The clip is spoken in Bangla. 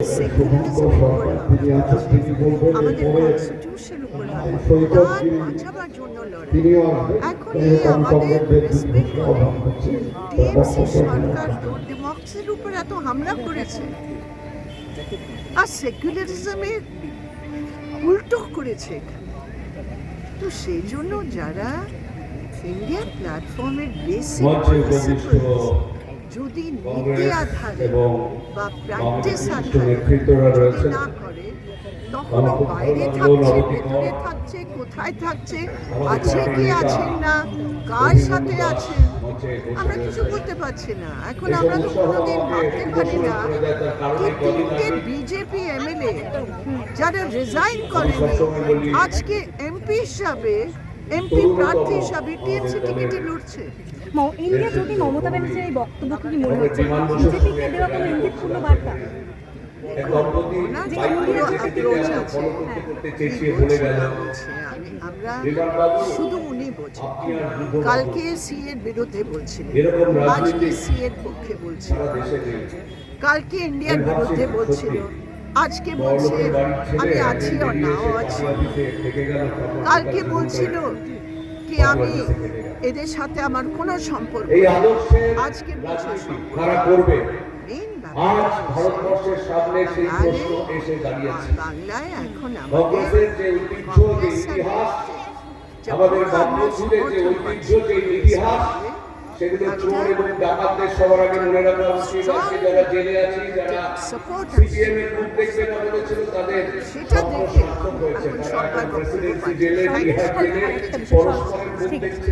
সেকুলারিজমের উপর আমাদের কনস্টিটিউশন উপর তার বাঁচাবার জন্য লড়াই। এখন এই আমাদের ওয়েস্ট বেঙ্গল টিএমসি সরকার ডেমোক্রেসির উপর এত হামলা করেছে আর সেকুলারিজমের উল্টো করেছে। তো সেই জন্য যারা ইন্ডিয়া প্ল্যাটফর্মের বেসিক প্রিন্সিপলস যদি নীতি আধারে বা প্র্যাকটিস আধারে যদি না করে, তখন বাইরে থাকছে, ভেতরে থাকছে, কোথায় থাকছে, আছে কি আছেন না, কার সাথে আছেন, আমরা কিছু বলতে পারছি না। এখন আমরা তো কোনোদিন ভাবতে পারি না কি তিনটে বিজেপি এমএলএ যারা রিজাইন করেনি আজকে এমপি প্রার্থী হিসাবে টিএমসি টিকিটে লড়ছে। ইন্ডিয়া জোটে মমতা ব্যানার্জির এই বক্তব্য কি মনে হচ্ছে বিজেপিকে দেওয়া কোনো ইঙ্গিতপূর্ণ বার্তা? আমরা শুধু উনি বোঝেন। কালকে সিএর বিরুদ্ধে বলছিলেন, আজকে সিএর পক্ষে বলছেন, কালকে ইন্ডিয়ার বিরুদ্ধে বলছিল, আজকে বলছে আমি আছি আর নাও আছি। কালকে বলছিল কি আমি এদের সাথে আমার কোনো সম্পর্ক, আজকে বলছে বাংলায় এখন আমাদের সেগুলো চোর এবং ডাকাতদের সবার আগে মনে রাখা উচিত। আজকে যারা জেলে আছে, যারা সিপিএম এর মুখ দেখবে না বলেছিল, তাদের সার্থক হয়েছে। তারা এখন প্রেসিডেন্সি জেলে, বিহার জেলে পরস্পরের মুখ দেখছে।